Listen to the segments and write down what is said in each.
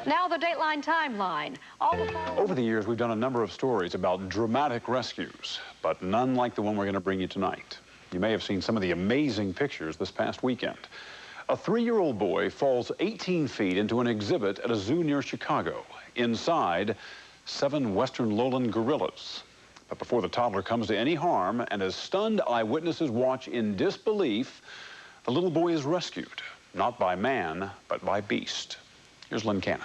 Now the Dateline timeline. Over the years, we've done a number of stories about dramatic rescues, but none like the one we're going to bring you tonight. You may have seen some of the amazing pictures this past weekend. A 3-year-old boy falls 18 feet into an exhibit at a zoo near Chicago. Inside, 7 western lowland gorillas. But before the toddler comes to any harm, and as stunned eyewitnesses watch in disbelief, the little boy is rescued, not by man, but by beast. Here's Lynn Cannon.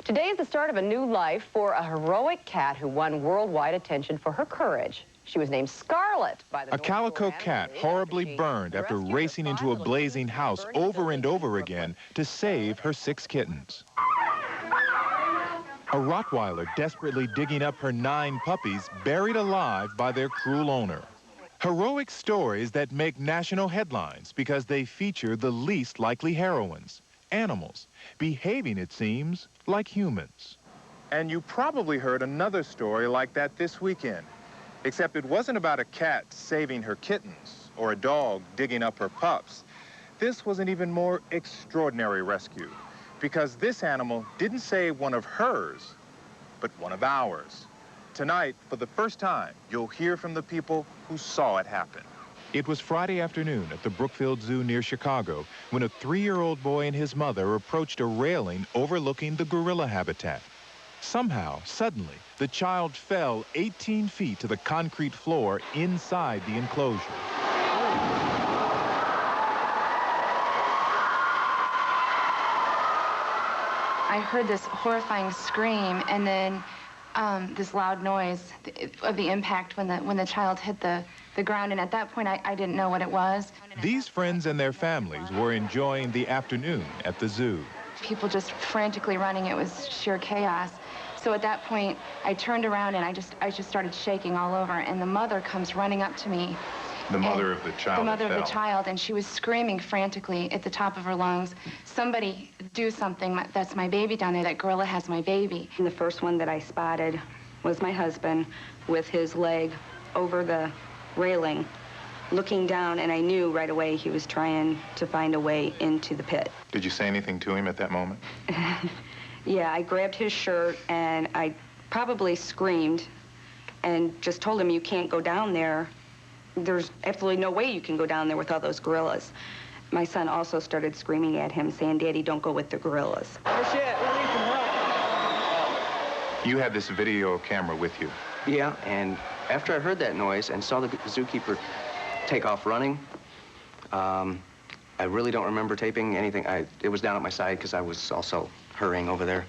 Today is the start of a new life for a heroic cat who won worldwide attention for her courage. She was named Scarlet by the A calico cat horribly burned after racing into a blazing house over and over again to save her 6 kittens. A Rottweiler desperately digging up her 9 puppies buried alive by their cruel owner. Heroic stories that make national headlines because they feature the least likely heroines. Animals, behaving, it seems, like humans. And you probably heard another story like that this weekend, except it wasn't about a cat saving her kittens or a dog digging up her pups. This was an even more extraordinary rescue, because this animal didn't save one of hers, but one of ours. Tonight, for the first time, you'll hear from the people who saw it happen. It was Friday afternoon at the Brookfield Zoo near Chicago when a 3-year-old boy and his mother approached a railing overlooking the gorilla habitat. Somehow, suddenly, the child fell 18 feet to the concrete floor inside the enclosure. I heard this horrifying scream and then this loud noise of the impact when the child hit the ground, and at that point I didn't know what it was. These friends and their families were enjoying the afternoon at the zoo. People just frantically running. It was sheer chaos. So at that point I turned around and I just started shaking all over, and the mother comes running up to me. The mother of the child. The mother of the child, and she was screaming frantically at the top of her lungs, "Somebody do something, that's my baby down there, that gorilla has my baby." And the first one that I spotted was my husband with his leg over the railing, looking down, and I knew right away he was trying to find a way into the pit. Did you say anything to him at that moment? Yeah, I grabbed his shirt and I probably screamed and just told him, "You can't go down there. There's absolutely no way you can go down there with all those gorillas." My son also started screaming at him, saying, "Daddy, don't go with the gorillas." You had this video camera with you. Yeah, and after I heard that noise and saw the zookeeper take off running, I really don't remember taping anything. It was down at my side because I was also hurrying over there.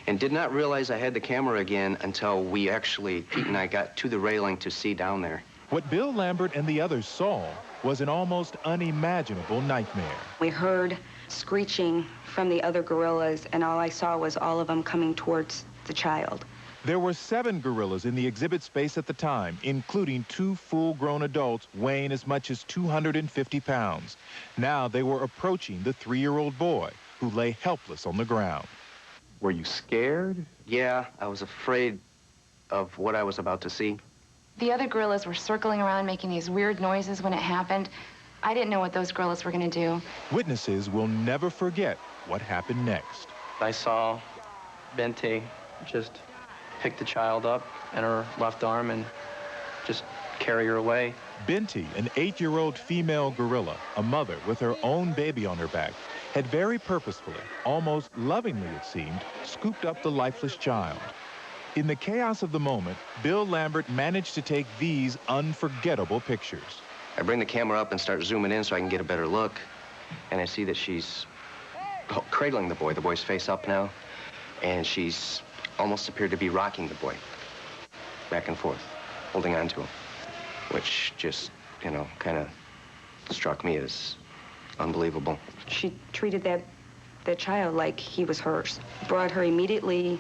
And did not realize I had the camera again until Pete and I got to the railing to see down there. What Bill Lambert and the others saw was an almost unimaginable nightmare. We heard screeching from the other gorillas, and all I saw was all of them coming towards the child. There were 7 gorillas in the exhibit space at the time, including 2 full-grown adults weighing as much as 250 pounds. Now they were approaching the 3-year-old boy, who lay helpless on the ground. Were you scared? Yeah, I was afraid of what I was about to see. The other gorillas were circling around making these weird noises when it happened. I didn't know what those gorillas were going to do. Witnesses will never forget what happened next. I saw Bente just pick the child up in her left arm and just carry her away. Bente, an 8-year-old female gorilla, a mother with her own baby on her back, had very purposefully, almost lovingly it seemed, scooped up the lifeless child. In the chaos of the moment, Bill Lambert managed to take these unforgettable pictures. I bring the camera up and start zooming in so I can get a better look, and I see that she's cradling the boy. The boy's face up now, and she's almost appeared to be rocking the boy back and forth, holding on to him, which just, kind of struck me as unbelievable. She treated that child like he was hers. Brought her immediately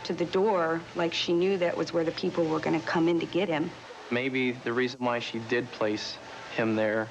to the door like she knew that was where the people were going to come in to get him. Maybe the reason why she did place him there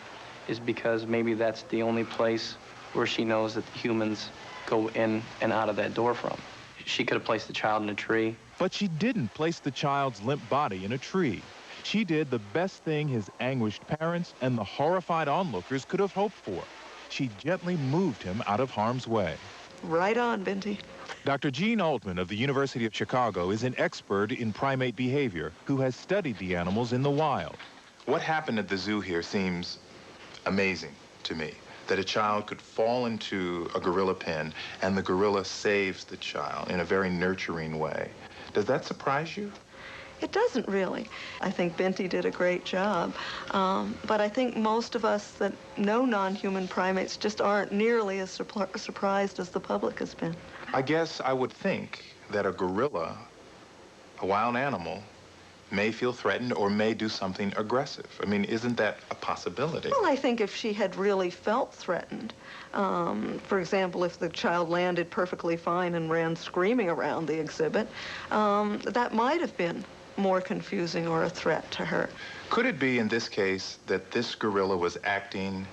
is because maybe that's the only place where she knows that the humans go in and out of that door from. She could have placed the child in a tree. But she didn't place the child's limp body in a tree. She did the best thing his anguished parents and the horrified onlookers could have hoped for. She gently moved him out of harm's way. Right on, Binti. Dr. Gene Altman of the University of Chicago is an expert in primate behavior who has studied the animals in the wild. What happened at the zoo here seems amazing to me, that a child could fall into a gorilla pen and the gorilla saves the child in a very nurturing way. Does that surprise you? It doesn't really. I think Binti did a great job, but I think most of us that know non-human primates just aren't nearly as surprised as the public has been. I guess I would think that a gorilla, a wild animal, may feel threatened or may do something aggressive. I mean, isn't that a possibility? Well, I think if she had really felt threatened, for example, if the child landed perfectly fine and ran screaming around the exhibit, that might have been more confusing or a threat to her. Could it be in this case that this gorilla was acting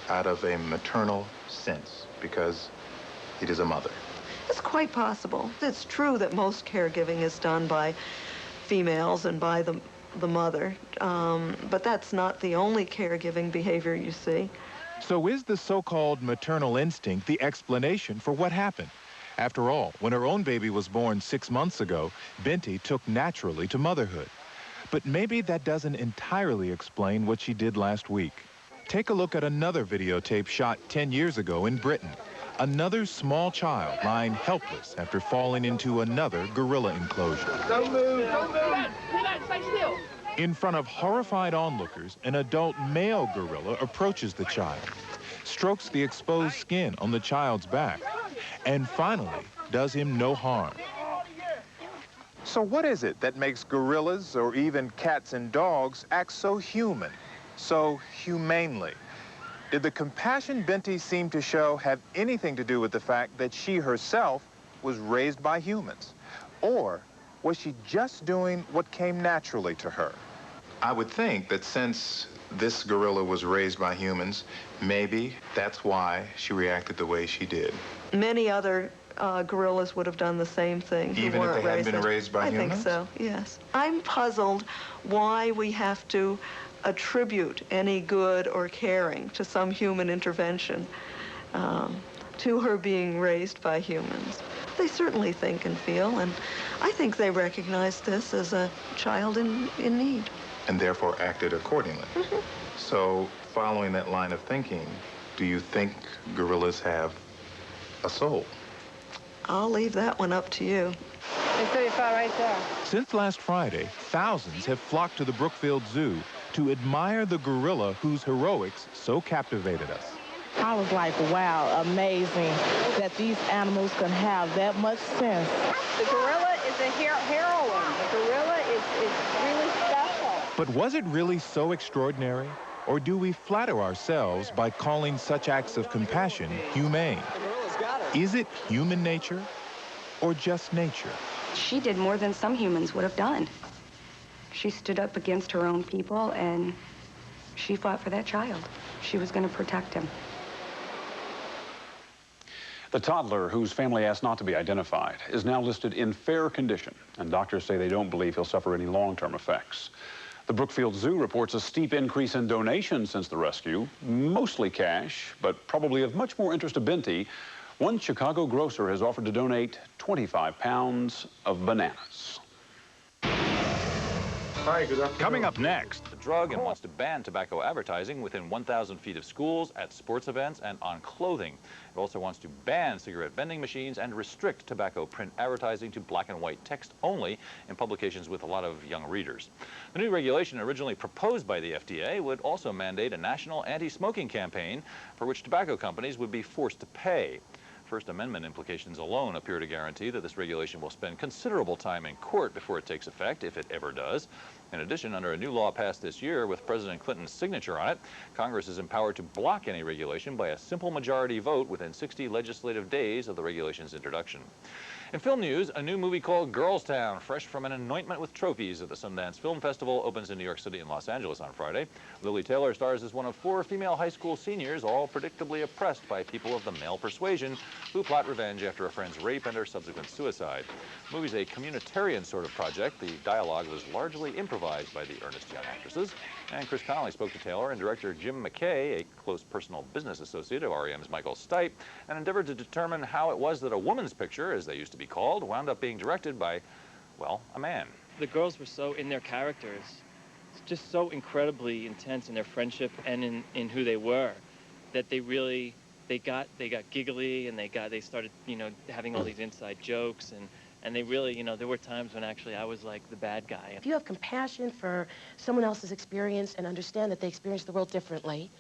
out of a maternal sense because it is a mother? It's quite possible. It's true that most caregiving is done by females and by the mother, but that's not the only caregiving behavior you see. So is the so-called maternal instinct the explanation for what happened? After all, when her own baby was born 6 months ago, Binti took naturally to motherhood. But maybe that doesn't entirely explain what she did last week. Take a look at another videotape shot 10 years ago in Britain. Another small child lying helpless after falling into another gorilla enclosure. Don't move! Don't move! Stay still! In front of horrified onlookers, an adult male gorilla approaches the child, strokes the exposed skin on the child's back, and finally does him no harm. So what is it that makes gorillas or even cats and dogs act so human, so humanely? Did the compassion Binti seemed to show have anything to do with the fact that she herself was raised by humans? Or was she just doing what came naturally to her? I would think that since this gorilla was raised by humans, maybe that's why she reacted the way she did. Many other gorillas would have done the same thing. Even if they hadn't been raised by humans? I think so, yes. I'm puzzled why we have to attribute any good or caring to some human intervention to her being raised by humans. They certainly think and feel, and I think they recognize this as a child in need. And therefore acted accordingly. Mm-hmm. So, following that line of thinking, do you think gorillas have a soul? I'll leave that one up to you. It's pretty far right there. Since last Friday, thousands have flocked to the Brookfield Zoo to admire the gorilla whose heroics so captivated us. I was like, wow, amazing that these animals can have that much sense. The gorilla is a heroine. The gorilla is really special. But was it really so extraordinary? Or do we flatter ourselves by calling such acts of compassion humane? Is it human nature or just nature? She did more than some humans would have done. She stood up against her own people and she fought for that child. She was going to protect him. The toddler, whose family asked not to be identified, is now listed in fair condition, and doctors say they don't believe he'll suffer any long-term effects. The Brookfield Zoo reports a steep increase in donations since the rescue, mostly cash, but probably of much more interest to Binti. One Chicago grocer has offered to donate 25 pounds of bananas. Hi, good afternoon. Coming up next, the drug and wants to ban tobacco advertising within 1,000 feet of schools, at sports events, and on clothing. It also wants to ban cigarette vending machines and restrict tobacco print advertising to black and white text only in publications with a lot of young readers. The new regulation, originally proposed by the FDA, would also mandate a national anti-smoking campaign for which tobacco companies would be forced to pay. First Amendment implications alone appear to guarantee that this regulation will spend considerable time in court before it takes effect, if it ever does. In addition, under a new law passed this year with President Clinton's signature on it, Congress is empowered to block any regulation by a simple majority vote within 60 legislative days of the regulation's introduction. In film news, a new movie called Girls Town, fresh from an anointment with trophies at the Sundance Film Festival, opens in New York City and Los Angeles on Friday. Lily Taylor stars as one of 4 female high school seniors, all predictably oppressed by people of the male persuasion who plot revenge after a friend's rape and her subsequent suicide. The movie's a communitarian sort of project. The dialogue was largely improvised by the earnest young actresses. And Chris Connolly spoke to Taylor and director Jim McKay, a close personal business associate of REM's Michael Stipe, and endeavored to determine how it was that a woman's picture, as they used to be called, wound up being directed by, well, a man. The girls were so in their characters, just so incredibly intense in their friendship and in who they were, that they got giggly, and they started, you know, having all these inside jokes, and they really, you know, there were times when actually I was like the bad guy. If you have compassion for someone else's experience and understand that they experience the world differently,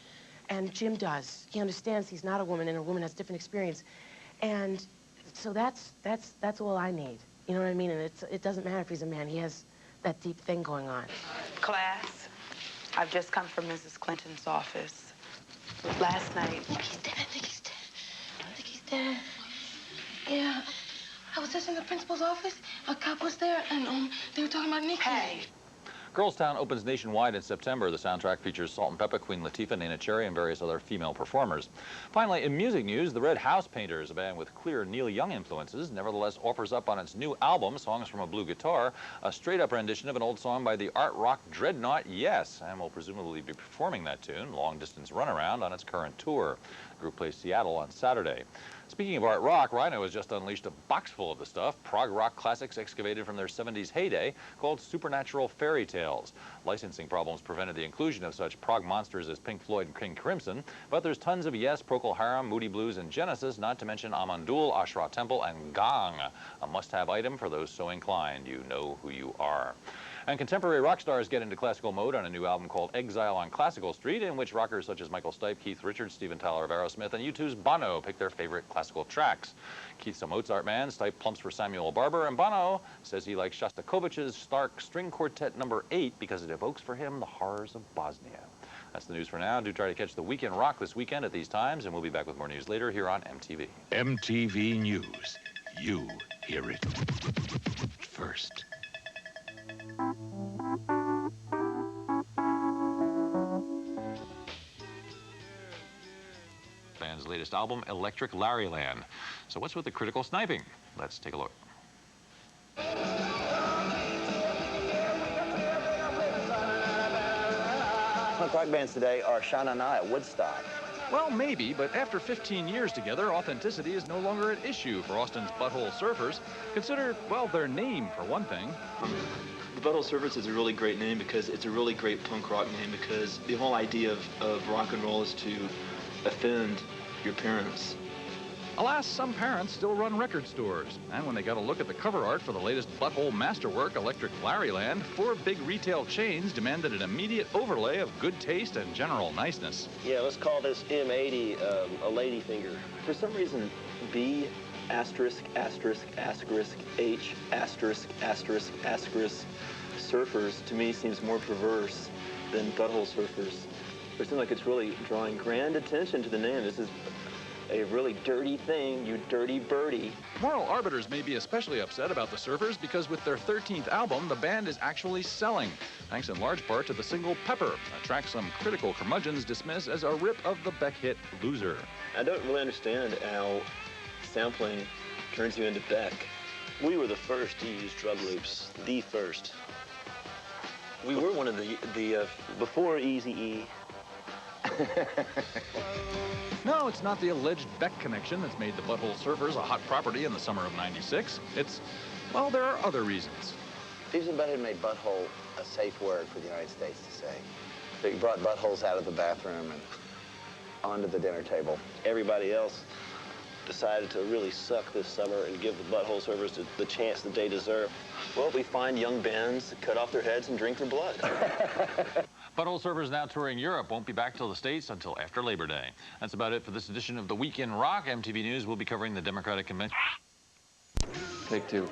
and Jim does, he understands he's not a woman and a woman has different experience, and so that's all I need. You know what I mean? And it doesn't matter if he's a man. He has that deep thing going on. Class, I've just come from Mrs. Clinton's office. Last night. I think he's dead. I think he's dead. Yeah. I was just in the principal's office. A cop was there, and they were talking about Nikki. Hey. Girls Town opens nationwide in September. The soundtrack features Salt-N-Pepa, Queen Latifah, Nena Cherry, and various other female performers. Finally, in music news, the Red House Painters, a band with clear Neil Young influences, nevertheless offers up on its new album, Songs from a Blue Guitar, a straight-up rendition of an old song by the art rock dreadnaught Yes, and will presumably be performing that tune, Long Distance Runaround, on its current tour. The group plays Seattle on Saturday. Speaking of art rock, Rhino has just unleashed a box full of the stuff, prog rock classics excavated from their 70s heyday, called Supernatural Fairy Tales. Licensing problems prevented the inclusion of such prog monsters as Pink Floyd and King Crimson, but there's tons of Yes, Procol Harum, Moody Blues, and Genesis, not to mention Amandul, Ashra Temple, and Gong, a must-have item for those so inclined. You know who you are. And contemporary rock stars get into classical mode on a new album called Exile on Classical Street, in which rockers such as Michael Stipe, Keith Richards, Steven Tyler of Aerosmith, and U2's Bono pick their favorite classical tracks. Keith's a Mozart man, Stipe plumps for Samuel Barber, and Bono says he likes Shostakovich's Stark String Quartet No. 8 because it evokes for him the horrors of Bosnia. That's the news for now. Do try to catch the Weekend Rock this weekend at these times, and we'll be back with more news later here on MTV. MTV News. You hear it first. Band's latest album, Electric Larryland. So what's with the critical sniping? Let's take a look. Punk rock bands today are Sha Na Na at Woodstock. Well, maybe, but after 15 years together, authenticity is no longer an issue for Austin's Butthole Surfers. Consider, well, their name, for one thing. The Butthole Surfers is a really great name because it's a really great punk rock name, because the whole idea of rock and roll is to offend your parents. Alas, some parents still run record stores. And when they got a look at the cover art for the latest Butthole masterwork, Electric Larryland, 4 big retail chains demanded an immediate overlay of good taste and general niceness. Yeah, let's call this M80 a lady finger. For some reason, B asterisk asterisk asterisk H asterisk asterisk asterisk surfers to me seems more perverse than Butthole Surfers. It seems like it's really drawing grand attention to the name. This is a really dirty thing, you dirty birdie. Moral arbiters may be especially upset about the Surfers because with their 13th album, the band is actually selling, thanks in large part to the single Pepper, a track some critical curmudgeons dismiss as a rip of the Beck hit Loser. I don't really understand how sampling turns you into Beck. We were the first to use drum loops, the first. We were one of the before Eazy-E. No, it's not the alleged Beck connection that's made the Butthole Surfers a hot property in the summer of '96. It's, well, there are other reasons. Beavis and Butthead made butthole a safe word for the United States to say. They brought buttholes out of the bathroom and onto the dinner table. Everybody else decided to really suck this summer and give the Butthole Surfers the chance that they deserve. Well, we find young bands, cut off their heads, and drink their blood. Butthole Surfers now touring Europe. Won't be back till the States until after Labor Day. That's about it for this edition of the Weekend Rock. MTV News will be covering the Democratic Convention. Take 2.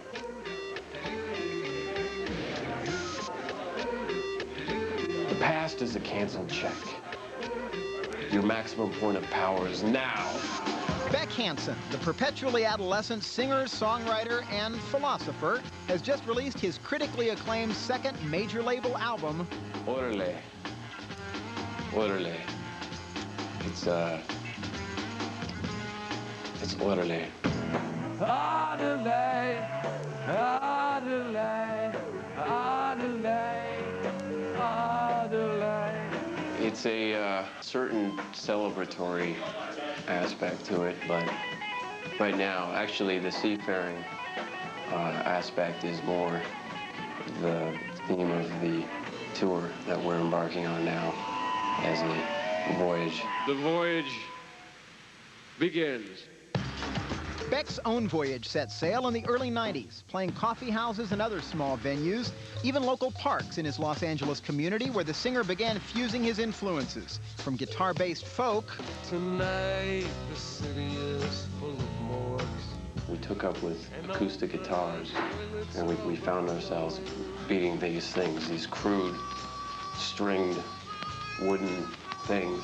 The past is a canceled check. Your maximum point of power is now. Beck Hansen, the perpetually adolescent singer, songwriter, and philosopher, has just released his critically acclaimed second major label album, Orale. Orale. It's orale. Orale, orale, orale, orale. It's a certain celebratory aspect to it, but right now, actually, the seafaring aspect is more the theme of the tour that we're embarking on now as a voyage. The voyage begins. Beck's own voyage set sail in the early 90s, playing coffee houses and other small venues, even local parks in his Los Angeles community, where the singer began fusing his influences from guitar-based folk. Tonight, the city is full of morgues. We took up with acoustic guitars, and we found ourselves beating these things, these crude, stringed, wooden things.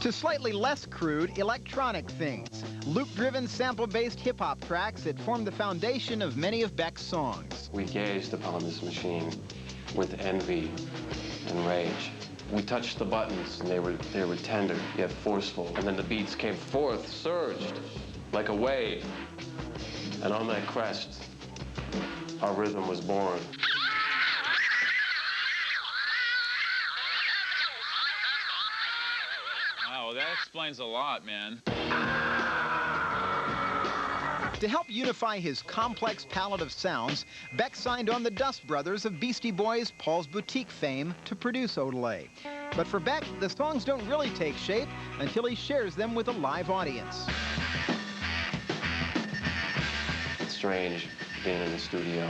To slightly less crude electronic things, loop-driven, sample-based hip-hop tracks that form the foundation of many of Beck's songs. We gazed upon this machine with envy and rage. We touched the buttons, and they were tender, yet forceful. And then the beats came forth, surged, like a wave. And on that crest, our rhythm was born. Wow, that explains a lot, man. To help unify his complex palette of sounds, Beck signed on the Dust Brothers of Beastie Boys' Paul's Boutique fame to produce Odelay. But for Beck, the songs don't really take shape until he shares them with a live audience. It's strange being in the studio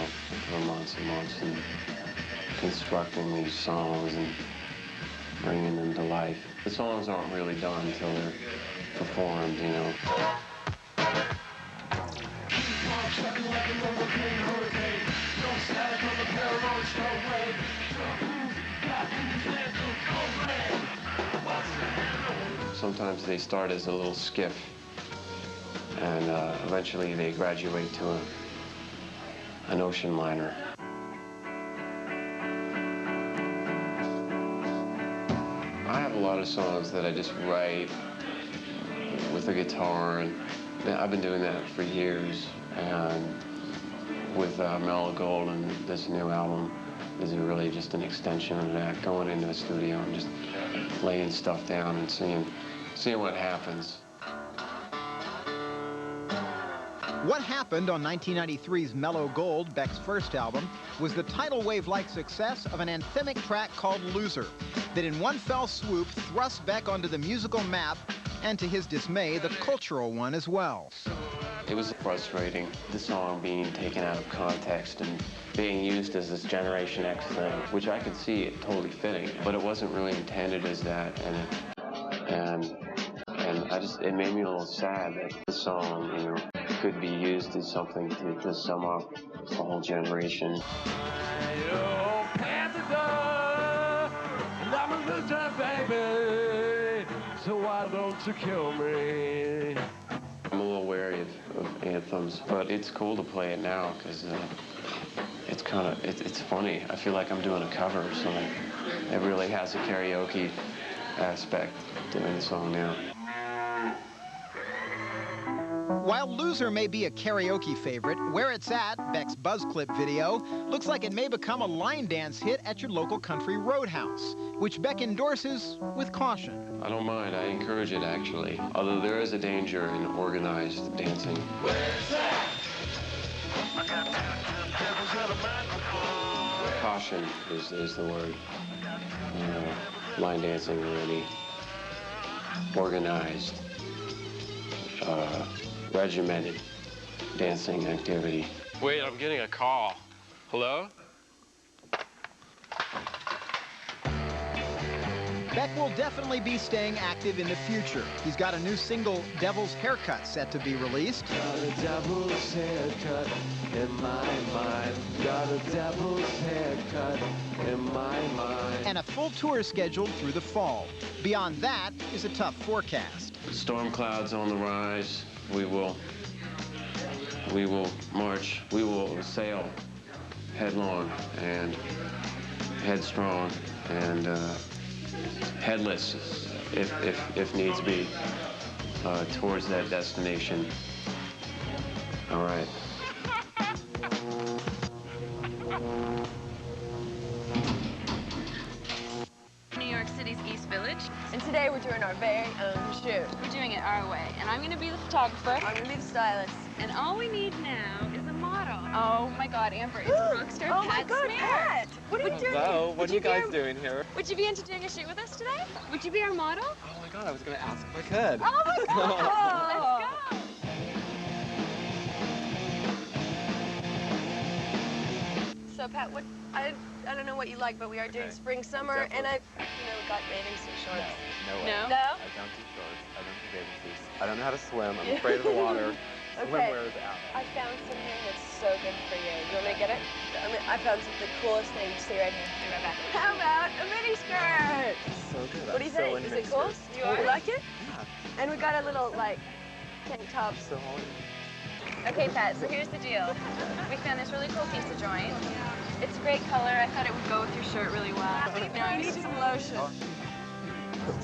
for months and months and constructing these songs and bringing them to life. The songs aren't really done until they're performed, you know. Sometimes they start as a little skiff, and eventually they graduate to an ocean liner. I have a lot of songs that I just write with a guitar, and I've been doing that for years. And with Mellow Gold and this new album, this is really just an extension of that, going into the studio and just laying stuff down and seeing what happens. What happened on 1993's Mellow Gold, Beck's first album, was the tidal wave-like success of an anthemic track called Loser, that in one fell swoop thrust Beck onto the musical map, and to his dismay, the cultural one as well. It was frustrating, the song being taken out of context and being used as this Generation X thing, which I could see it totally fitting, but it wasn't really intended as that, and it made me a little sad that the song, you know, could be used as something to sum up the whole generation. Baby, so why don't you kill me? I'm a little wary of anthems, but it's cool to play it now because it's funny. I feel like I'm doing a cover or something. It really has a karaoke aspect doing the song now. While Loser may be a karaoke favorite, Where It's At, Beck's Buzz Clip video, looks like it may become a line dance hit at your local country roadhouse, which Beck endorses with caution. I don't mind. I encourage it, actually. Although there is a danger in organized dancing. Caution is the word. Line dancing already. Organized. Regimented dancing activity. Wait, I'm getting a call. Hello? Beck will definitely be staying active in the future. He's got a new single, Devil's Haircut, set to be released. Got a devil's haircut in my mind. Got a devil's haircut in my mind. And a full tour scheduled through the fall. Beyond that is a tough forecast. Storm clouds on the rise. We will march. We will sail headlong and headstrong and headless, if needs be, towards that destination. All right. New York City's East Village. And today we're doing our very own shoot. We're doing it our way. And I'm gonna be the photographer. I'm gonna be the stylist. And all we need now is a model. Oh my God, Amber, it's rockstar Oh Pat my God, Smear. Pat! What are you doing? Hello, what are you guys doing here? Would you be into doing a shoot with us today? Would you be our model? Oh my God, I was gonna ask if I could. Oh my God! Let's go! So Pat, what I don't know what you like, but we are doing spring, summer, and we got bathing suit shorts. No way. No? I don't do shorts. I don't do bathing suits. I don't know how to swim. I'm afraid of the water. Swimwear is out. I found something that's so good for you. You want me to get it? I found the coolest thing. Stay right here. Be right back. How about a mini skirt? So good. What do you think? Is it cool? You like it? Yeah. And we got a little tank top. So horny. Okay, Pat, so here's the deal. We found this really cool piece of joint. It's a great color. I thought it would go with your shirt really well. I need some lotion.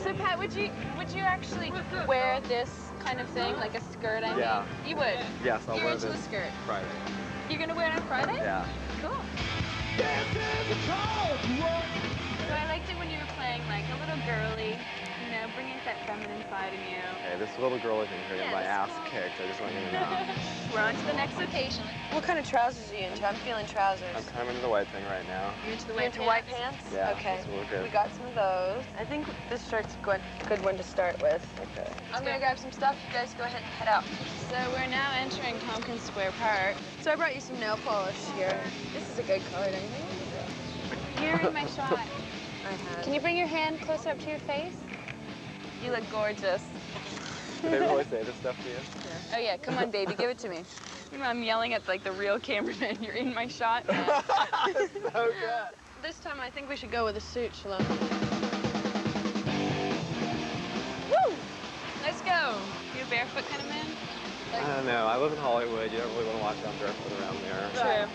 So, Pat, would you actually wear this kind of thing, like a skirt, I mean? Yeah. You would? Yes, I'll You're wear into this the skirt. Friday. You're gonna wear it on Friday? Yeah. Cool. So I liked it when you were playing like a little girly, you know, bringing that feminine side in you. Hey, this little girl isn't here to get my ass kicked. I just want you to know. We're on to the next location. What kind of trousers are you into? I'm feeling trousers. I'm kind of into the white thing right now. You're into the white pants? Yeah, Okay. that's what we're good. We got some of those. I think this shirt's a good one to start with. Okay. I'm gonna grab some stuff. You guys go ahead and head out. So we're now entering Tompkins Square Park. So I brought you some nail polish here. This is a good color, don't you think? You're in my shot. I Can you bring your hand closer up to your face? You look gorgeous. Did they really say this stuff to you? Yeah. Oh yeah, come on, baby, give it to me. I'm yelling at like the real cameraman. You're in my shot, man. So good. This time I think we should go with a suit, Shalom. Woo! Let's go. You a barefoot kind of man? I don't know. I live in Hollywood. You don't really want to walk down barefoot around there. True.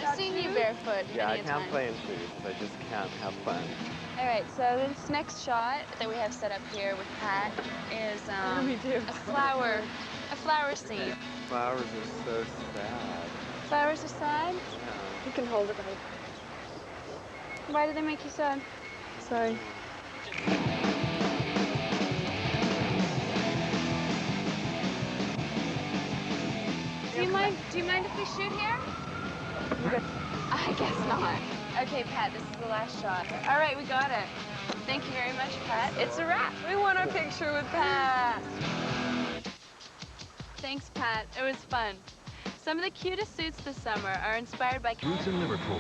I've seen you barefoot Yeah, I many a can't time. play in shoes. I just can't have fun. All right, so this next shot that we have set up here with Pat is a flower scene. Flowers are so sad. Flowers are sad? You can hold it right. Why do they make you sad? Sorry. Do you mind if we shoot here? I guess not. Okay, Pat, this is the last shot. All right, we got it. Thank you very much, Pat. It's a wrap. We want our picture with Pat. Thanks, Pat. It was fun. Some of the cutest suits this summer are inspired by... Roots in Liverpool.